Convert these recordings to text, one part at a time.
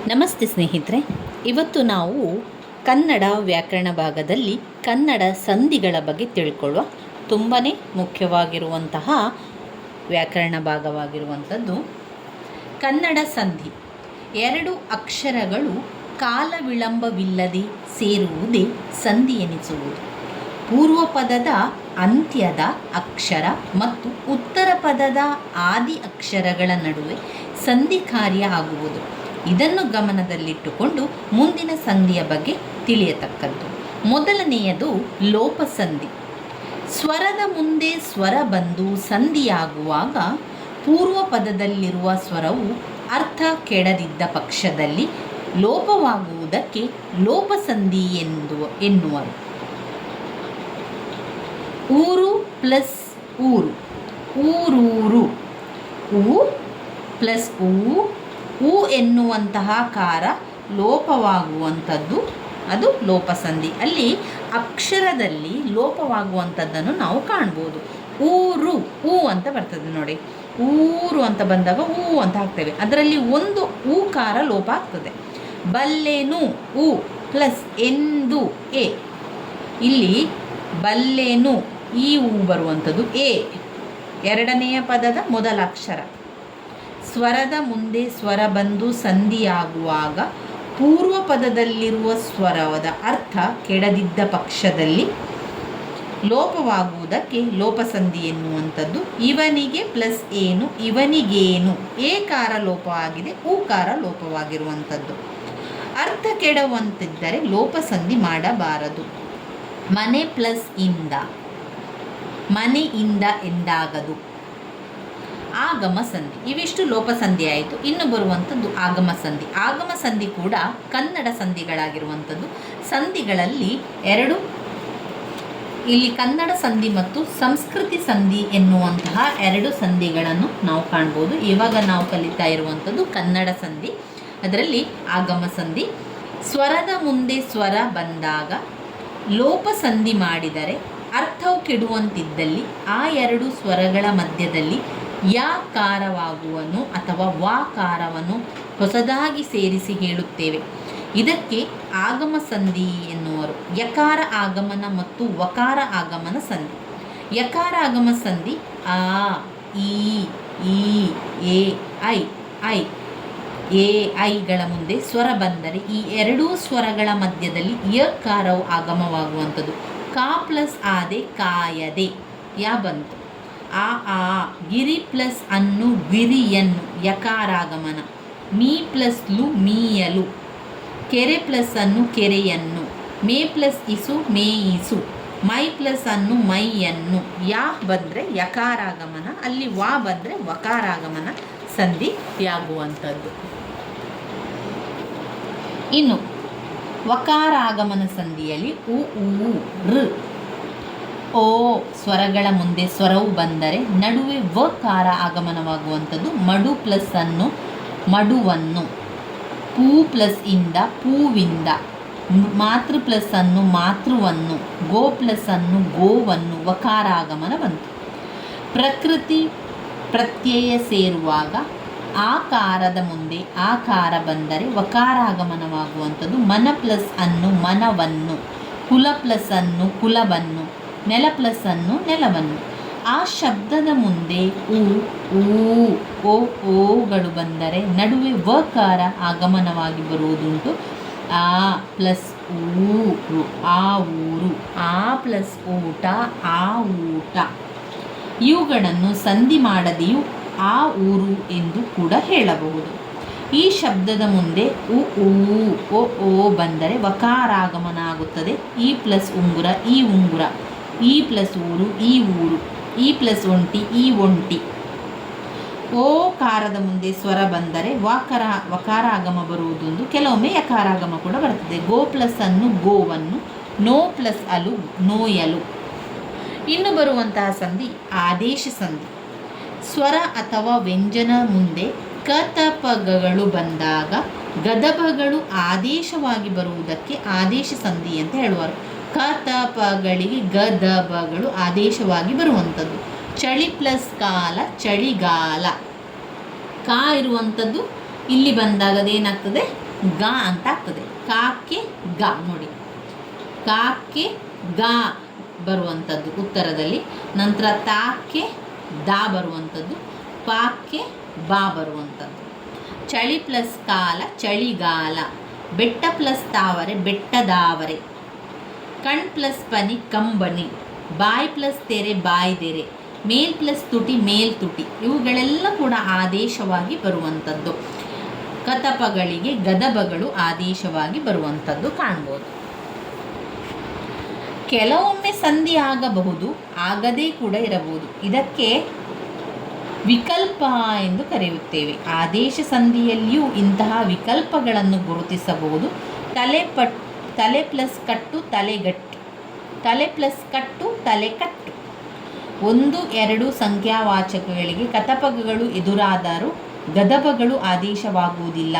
ನಮಸ್ತೆ ಸ್ನೇಹಿತರೆ, ಇವತ್ತು ನಾವು ಕನ್ನಡ ವ್ಯಾಕರಣ ಭಾಗದಲ್ಲಿ ಕನ್ನಡ ಸಂಧಿಗಳ ಬಗ್ಗೆ ತಿಳ್ಕೊಳ್ಳುವ ತುಂಬಾ ಮುಖ್ಯವಾಗಿರುವಂತಹ ವ್ಯಾಕರಣ ಭಾಗವಾಗಿರುವಂಥದ್ದು ಕನ್ನಡ ಸಂಧಿ. ಎರಡು ಅಕ್ಷರಗಳು ಕಾಲ ವಿಳಂಬವಿಲ್ಲದೆ ಸೇರುವುದೇ ಸಂಧಿ ಎನಿಸುವುದು. ಪೂರ್ವ ಪದದ ಅಂತ್ಯದ ಅಕ್ಷರ ಮತ್ತು ಉತ್ತರ ಪದದ ಆದಿ ಅಕ್ಷರಗಳ ನಡುವೆ ಸಂಧಿ ಕಾರ್ಯ ಆಗುವುದು. ಇದನ್ನು ಗಮನದಲ್ಲಿಟ್ಟುಕೊಂಡು ಮುಂದಿನ ಸಂಧಿಯ ಬಗ್ಗೆ ತಿಳಿಯತಕ್ಕದ್ದು. ಮೊದಲನೆಯದು ಲೋಪಸಂಧಿ. ಸ್ವರದ ಮುಂದೆ ಸ್ವರ ಬಂದು ಸಂಧಿಯಾಗುವಾಗ ಪೂರ್ವ ಪದದಲ್ಲಿರುವ ಸ್ವರವು ಅರ್ಥ ಕೆಡದಿದ್ದ ಪಕ್ಷದಲ್ಲಿ ಲೋಪವಾಗುವುದಕ್ಕೆ ಲೋಪಸಂಧಿ ಎನ್ನುವರು. ಊರು ಪ್ಲಸ್ ಊರು, ಊರೂರು. ಊ ಪ್ಲಸ್ ಊ ಎನ್ನುವಂತಹ ಕಾರ ಲೋಪವಾಗುವಂಥದ್ದು, ಅದು ಲೋಪಸಂಧಿ. ಅಲ್ಲಿ ಅಕ್ಷರದಲ್ಲಿ ಲೋಪವಾಗುವಂಥದ್ದನ್ನು ನಾವು ಕಾಣ್ಬೋದು. ಊರು ಊ ಅಂತ ಬರ್ತದೆ ನೋಡಿ, ಊರು ಅಂತ ಬಂದಾಗ ಊ ಅಂತ ಹಾಕ್ತೇವೆ, ಅದರಲ್ಲಿ ಒಂದು ಊಕಾರ ಲೋಪ ಆಗ್ತದೆ. ಬಲ್ಲೆನು ಉ ಪ್ಲಸ್ ಎಂದು ಎ, ಇಲ್ಲಿ ಬಲ್ಲೆನು ಈ ಊ ಬರುವಂಥದ್ದು ಎ, ಎರಡನೆಯ ಪದದ ಮೊದಲ ಅಕ್ಷರ. ಸ್ವರದ ಮುಂದೆ ಸ್ವರ ಬಂದು ಸಂಧಿಯಾಗುವಾಗ ಪೂರ್ವ ಪದದಲ್ಲಿರುವ ಸ್ವರದ ಅರ್ಥ ಕೆಡದಿದ್ದ ಪಕ್ಷದಲ್ಲಿ ಲೋಪವಾಗುವುದಕ್ಕೆ ಲೋಪಸಂಧಿ ಎನ್ನುವಂಥದ್ದು. ಇವನಿಗೆ ಪ್ಲಸ್ ಏನು, ಇವನಿಗೇನು, ಏಕಾರ ಲೋಪ ಆಗಿದೆ, ಊಕಾರ ಲೋಪವಾಗಿರುವಂಥದ್ದು. ಅರ್ಥ ಕೆಡುವಂತಿದ್ದರೆ ಲೋಪಸಂಧಿ ಮಾಡಬಾರದು. ಮನೆ ಪ್ಲಸ್ ಇಂದ, ಮನೆಯಿಂದ ಎಂದಾಗದು. ಆಗಮ ಸಂಧಿ. ಇವಿಷ್ಟು ಲೋಪಸಂಧಿ ಆಯಿತು. ಇನ್ನು ಬರುವಂಥದ್ದು ಆಗಮ ಸಂಧಿ. ಆಗಮ ಸಂಧಿ ಕೂಡ ಕನ್ನಡ ಸಂಧಿಗಳಾಗಿರುವಂಥದ್ದು. ಸಂಧಿಗಳಲ್ಲಿ ಎರಡು, ಇಲ್ಲಿ ಕನ್ನಡ ಸಂಧಿ ಮತ್ತು ಸಂಸ್ಕೃತಿ ಸಂಧಿ ಎನ್ನುವಂತಹ ಎರಡು ಸಂಧಿಗಳನ್ನು ನಾವು ಕಾಣ್ಬೋದು. ಇವಾಗ ನಾವು ಕಲಿತಾ ಇರುವಂಥದ್ದು ಕನ್ನಡ ಸಂಧಿ, ಅದರಲ್ಲಿ ಆಗಮ ಸಂಧಿ. ಸ್ವರದ ಮುಂದೆ ಸ್ವರ ಬಂದಾಗ ಲೋಪಸಂಧಿ ಮಾಡಿದರೆ ಅರ್ಥವು ಕೆಡುವಂತಿದ್ದಲ್ಲಿ ಆ ಎರಡು ಸ್ವರಗಳ ಮಧ್ಯದಲ್ಲಿ ಯಕಾರವಾಗುವನು ಅಥವಾ ವಾಕಾರವನ್ನು ಹೊಸದಾಗಿ ಸೇರಿಸಿ ಹೇಳುತ್ತೇವೆ. ಇದಕ್ಕೆ ಆಗಮ ಸಂಧಿ ಎನ್ನುವರು. ಯಕಾರ ಆಗಮನ ಮತ್ತು ವಕಾರ ಆಗಮನ ಸಂಧಿ. ಯಕಾರ ಆಗಮ ಸಂಧಿ ಆ, ಈ, ಎ, ಐ ಎ ಐಗಳ ಮುಂದೆ ಸ್ವರ ಬಂದರೆ ಈ ಎರಡೂ ಸ್ವರಗಳ ಮಧ್ಯದಲ್ಲಿ ಯಕಾರವು ಆಗಮವಾಗುವಂಥದ್ದು. ಕಾ ಪ್ಲಸ್ ಆದೆ ಕಾಯದೆ, ಯಾ ಬಂತು. ಆ ಗಿರಿ ಪ್ಲಸ್ ಅನ್ನು ಗಿರಿಯನ್ನು, ಯಕಾರಾಗಮನ. ಮೀ ಪ್ಲಸ್ ಲು ಮೀಯಲು. ಕೆರೆ ಪ್ಲಸ್ ಅನ್ನು ಕೆರೆಯನ್ನು. ಮೇ ಪ್ಲಸ್ ಇಸು ಮೇಯಿಸು. ಮೈ ಪ್ಲಸ್ ಅನ್ನು ಮೈಯನ್ನು. ಯಾ ಬಂದರೆ ಯಕಾರಾಗಮನ, ಅಲ್ಲಿ ವಾ ಬಂದರೆ ವಕಾರಾಗಮನ ಸಂಧಿಯಾಗುವಂಥದ್ದು. ಇನ್ನು ವಕಾರಾಗಮನ ಸಂಧಿಯಲ್ಲಿ ಉ ಋ ಓ ಸ್ವರಗಳ ಮುಂದೆ ಸ್ವರವು ಬಂದರೆ ನಡುವೆ ವಕಾರ ಆಗಮನವಾಗುವಂಥದ್ದು. ಮಡು ಪ್ಲಸ್ ಅನ್ನು ಮಡುವನ್ನು. ಪೂ ಪ್ಲಸ್ ಇಂದ ಪೂವಿಂದ. ಮಾತೃ ಪ್ಲಸ್ ಅನ್ನು ಮಾತೃವನ್ನು. ಗೋ ಪ್ಲಸ್ ಅನ್ನು ಗೋವನ್ನು. ವಕಾರ ಆಗಮನ ಬಂತು. ಪ್ರಕೃತಿ ಪ್ರತ್ಯಯ ಸೇರುವಾಗ ಆಕಾರದ ಮುಂದೆ ಆಕಾರ ಬಂದರೆ ವಕಾರಾಗಮನವಾಗುವಂಥದ್ದು. ಮನ ಪ್ಲಸ್ ಅನ್ನು ಮನವನ್ನು. ಕುಲ ಪ್ಲಸ್ ಅನ್ನು ಕುಲವನ್ನು. ನೆಲ ಪ್ಲಸ್ ಅನ್ನು ನೆಲವನ್ನು. ಆ ಶಬ್ದದ ಮುಂದೆ ಓಗಳು ಬಂದರೆ ನಡುವೆ ವಕಾರ ಆಗಮನವಾಗಿ ಬರುವುದುಂಟು. ಆ ಪ್ಲಸ್ ಊರು, ಆ ಊರು. ಆ ಪ್ಲಸ್ ಊಟ, ಆ ಊಟ. ಇವುಗಳನ್ನು ಸಂಧಿ ಮಾಡದೆಯೂ ಆ ಊರು ಎಂದು ಕೂಡ ಹೇಳಬಹುದು. ಈ ಶಬ್ದದ ಮುಂದೆ ಓ ಬಂದರೆ ವಕಾರಾಗಮನ ಆಗುತ್ತದೆ. ಈ ಪ್ಲಸ್ ಉಂಗುರ, ಈ ಉಂಗುರ. ಈ ಪ್ಲಸ್ ಊರು, ಈ ಊರು. ಈ ಪ್ಲಸ್ ಒಂಟಿ, ಈ ಒಂಟಿ. ಓ ಕಾರದ ಮುಂದೆ ಸ್ವರ ಬಂದರೆ ವಕಾರಾಗಮ ಬರುವುದೊಂದು, ಕೆಲವೊಮ್ಮೆ ಯಕಾರಾಗಮ ಕೂಡ ಬರ್ತದೆ. ಗೋ ಪ್ಲಸ್ ಅನ್ನು ಗೋವನ್ನು. No plus ಅಲು ನೋಯಲು. ಇನ್ನು ಬರುವಂತಹ ಸಂಧಿ ಆದೇಶ ಸಂಧಿ. ಸ್ವರ ಅಥವಾ ವ್ಯಂಜನ ಮುಂದೆ ಕತಪಗಳು ಬಂದಾಗ ಗದಪಗಳು ಆದೇಶವಾಗಿ ಬರುವುದಕ್ಕೆ ಆದೇಶ ಸಂಧಿ ಅಂತ ಹೇಳುವರು. ಕತಪಗಳಿಗೆ ಗದಪಗಳು ಆದೇಶವಾಗಿ ಬರುವಂಥದ್ದು. ಚಳಿ ಪ್ಲಸ್ ಕಾಲ ಚಳಿಗಾಲ. ಕಾ ಇರುವಂಥದ್ದು ಇಲ್ಲಿ ಬಂದಾಗ ಅದೇನಾಗ್ತದೆ ಗ ಅಂತ ಆಗ್ತದೆ. ಕಾಕ್ಕೆ ಗ ನೋಡಿ, ಕಾಕ್ಕೆ ಗ ಬರುವಂಥದ್ದು ಉತ್ತರದಲ್ಲಿ. ನಂತರ ತಾಕ್ಕೆ ದ ಬರುವಂಥದ್ದು, ಪಾಕ್ಕೆ ಬಾ ಬರುವಂಥದ್ದು. ಚಳಿ ಪ್ಲಸ್ ಕಾಲ ಚಳಿಗಾಲ, ಬೆಟ್ಟ ಪ್ಲಸ್ ತಾವರೆ ಬೆಟ್ಟದಾವರೆ, ಕಣ್ ಪ್ಲಸ್ ಪನಿ ಕಂಬನಿ, ಬಾಯಿ ಪ್ಲಸ್ ತೆರೆ ಬಾಯ್ದೆರೆ, ಮೇಲ್ ಪ್ಲಸ್ ತುಟಿ ಮೇಲ್ತುಟಿ. ಇವುಗಳೆಲ್ಲ ಕೂಡ ಆದೇಶವಾಗಿ ಬರುವಂಥದ್ದು. ಕತಪಗಳಿಗೆ ಗದಬಗಳು ಆದೇಶವಾಗಿ ಬರುವಂಥದ್ದು ಕಾಣ್ಬೋದು. ಕೆಲವೊಮ್ಮೆ ಸಂಧಿ ಆಗಬಹುದು, ಆಗದೇ ಕೂಡ ಇರಬಹುದು. ಇದಕ್ಕೆ ವಿಕಲ್ಪ ಎಂದು ಕರೆಯುತ್ತೇವೆ. ಆದೇಶ ಸಂಧಿಯಲ್ಲಿಯೂ ಇಂತಹ ವಿಕಲ್ಪಗಳನ್ನು ಗುರುತಿಸಬಹುದು. ತಲೆ ಪ್ಲಸ್ ಕಟ್ಟು ತಲೆಗಟ್ಟು, ತಲೆ ಪ್ಲಸ್ ಕಟ್ಟು ತಲೆಕಟ್ಟು. 1-2 ಸಂಖ್ಯಾವಾಚಕಗಳಿಗೆ ಕತಪಗಳು ಎದುರಾದರೂ ಗದಬಗಳು ಆದೇಶವಾಗುವುದಿಲ್ಲ.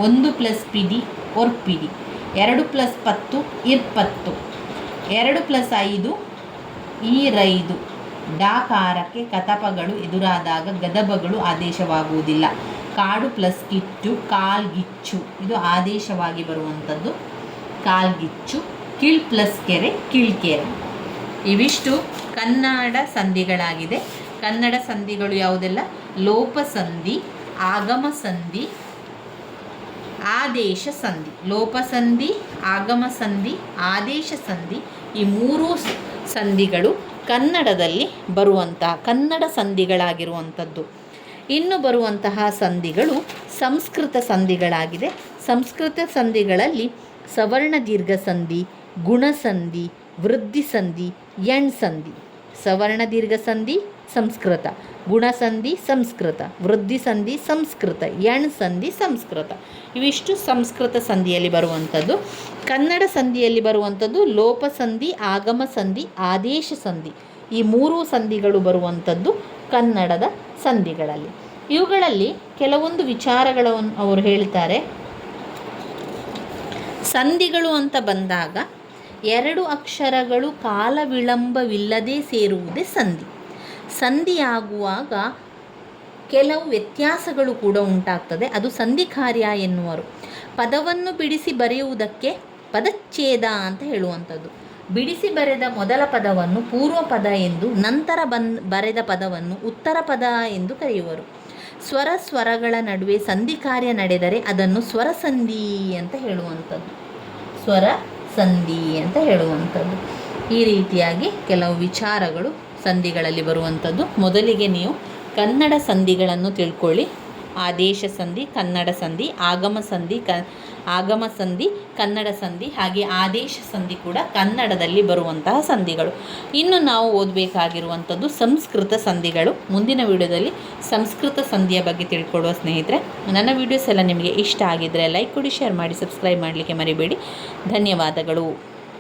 1 ಪ್ಲಸ್ ಪಿಡಿ ಒರ್ಪಿಡಿ, 2 ಪ್ಲಸ್ 10 ಇರ್ಪತ್ತು, 2 ಪ್ಲಸ್ 5 ಈರೈದು. ಡಾಕಾರಕ್ಕೆ ಕತಪಗಳು ಎದುರಾದಾಗ ಗದಬಗಳು ಆದೇಶವಾಗುವುದಿಲ್ಲ. ಕಾಡು ಪ್ಲಸ್ ಕಿಟ್ಟು ಕಾಲ್ಗಿಚ್ಚು, ಇದು ಆದೇಶವಾಗಿ ಬರುವಂಥದ್ದು ಕಾಲ್ಗಿಚ್ಚು. ಕೀಳ್ ಪ್ಲಸ್ ಕೆರೆ ಕೀಳ್ಕೆರೆ. ಇವಿಷ್ಟು ಕನ್ನಡ ಸಂಧಿಗಳಾಗಿದೆ. ಕನ್ನಡ ಸಂಧಿಗಳು ಯಾವುದೆಲ್ಲ? ಲೋಪಸಂಧಿ, ಆಗಮ ಸಂಧಿ, ಆದೇಶ ಸಂಧಿ. ಲೋಪಸಂಧಿ, ಆಗಮ ಸಂಧಿ, ಆದೇಶ ಸಂಧಿ, ಈ 3 ಸಂಧಿಗಳು ಕನ್ನಡದಲ್ಲಿ ಬರುವಂತಹ ಕನ್ನಡ ಸಂಧಿಗಳಾಗಿರುವಂಥದ್ದು. ಇನ್ನು ಬರುವಂತಹ ಸಂಧಿಗಳು ಸಂಸ್ಕೃತ ಸಂಧಿಗಳಾಗಿದೆ. ಸಂಸ್ಕೃತ ಸಂಧಿಗಳಲ್ಲಿ ಸವರ್ಣ ದೀರ್ಘ ಸಂಧಿ, ಗುಣಸಂಧಿ, ವೃದ್ಧಿ ಸಂಧಿ, ಎಣ್ ಸಂಧಿ. ಸವರ್ಣ ದೀರ್ಘ ಸಂಧಿ ಸಂಸ್ಕೃತ, ಗುಣಸಂಧಿ ಸಂಸ್ಕೃತ, ವೃದ್ಧಿ ಸಂಧಿ ಸಂಸ್ಕೃತ, ಎಣ್ ಸಂಧಿ ಸಂಸ್ಕೃತ. ಇವಿಷ್ಟು ಸಂಸ್ಕೃತ ಸಂಧಿಯಲ್ಲಿ ಬರುವಂಥದ್ದು. ಕನ್ನಡ ಸಂಧಿಯಲ್ಲಿ ಬರುವಂಥದ್ದು ಲೋಪಸಂಧಿ, ಆಗಮ ಸಂಧಿ, ಆದೇಶ ಸಂಧಿ. ಈ 3 ಸಂಧಿಗಳು ಬರುವಂಥದ್ದು ಕನ್ನಡದ ಸಂಧಿಗಳಲ್ಲಿ. ಇವುಗಳಲ್ಲಿ ಕೆಲವೊಂದು ವಿಚಾರಗಳನ್ನು ಅವರು ಹೇಳ್ತಾರೆ. ಸಂಧಿಗಳು ಅಂತ ಬಂದಾಗ 2 ಅಕ್ಷರಗಳು ಕಾಲ ವಿಳಂಬವಿಲ್ಲದೆ ಸೇರುವುದೇ ಸಂಧಿ. ಸಂಧಿಯಾಗುವಾಗ ಕೆಲವು ವ್ಯತ್ಯಾಸಗಳು ಕೂಡ ಉಂಟಾಗ್ತದೆ, ಅದು ಸಂಧಿ ಕಾರ್ಯ ಎನ್ನುವರು. ಪದವನ್ನು ಬಿಡಿಸಿ ಬರೆಯುವುದಕ್ಕೆ ಪದಚ್ಛೇದ ಅಂತ ಹೇಳುವಂಥದ್ದು. ಬಿಡಿಸಿ ಬರೆದ ಮೊದಲ ಪದವನ್ನು ಪೂರ್ವ ಪದ ಎಂದು, ನಂತರ ಬರೆದ ಪದವನ್ನು ಉತ್ತರ ಪದ ಎಂದು ಕರೆಯುವರು. ಸ್ವರಗಳ ನಡುವೆ ಸಂಧಿ ಕಾರ್ಯ ನಡೆದರೆ ಅದನ್ನು ಸ್ವರ ಸಂಧಿ ಅಂತ ಹೇಳುವಂಥದ್ದು. ಸ್ವರ ಸಂಧಿ ಅಂತ ಹೇಳುವಂಥದ್ದು. ಈ ರೀತಿಯಾಗಿ ಕೆಲವು ವಿಚಾರಗಳು ಸಂಧಿಗಳಲ್ಲಿ ಬರುವಂಥದ್ದು. ಮೊದಲಿಗೆ ನೀವು ಕನ್ನಡ ಸಂಧಿಗಳನ್ನು ತಿಳ್ಕೊಳ್ಳಿ. ಆದೇಶ ಸಂಧಿ, ಕನ್ನಡ ಸಂಧಿ, ಆಗಮ ಸಂಧಿ ಕನ್ನಡ ಸಂಧಿ, ಹಾಗೆ ಆದೇಶ ಸಂಧಿ ಕೂಡ ಕನ್ನಡದಲ್ಲಿ ಬರುವಂತಹ ಸಂಧಿಗಳು. ಇನ್ನು ನಾವು ಓದಬೇಕಾಗಿರುವಂಥದ್ದು ಸಂಸ್ಕೃತ ಸಂಧಿಗಳು. ಮುಂದಿನ ವಿಡಿಯೋದಲ್ಲಿ ಸಂಸ್ಕೃತ ಸಂಧಿಯ ಬಗ್ಗೆ ತಿಳ್ಕೊಳ್ಳುವ ಸ್ನೇಹಿತರೆ. ನನ್ನ ವಿಡಿಯೋಸ್ ಎಲ್ಲ ನಿಮಗೆ ಇಷ್ಟ ಆಗಿದ್ದರೆ ಲೈಕ್ ಕೊಡಿ, ಶೇರ್ ಮಾಡಿ, ಸಬ್ಸ್ಕ್ರೈಬ್ ಮಾಡಲಿಕ್ಕೆ ಮರಿಬೇಡಿ. ಧನ್ಯವಾದಗಳು.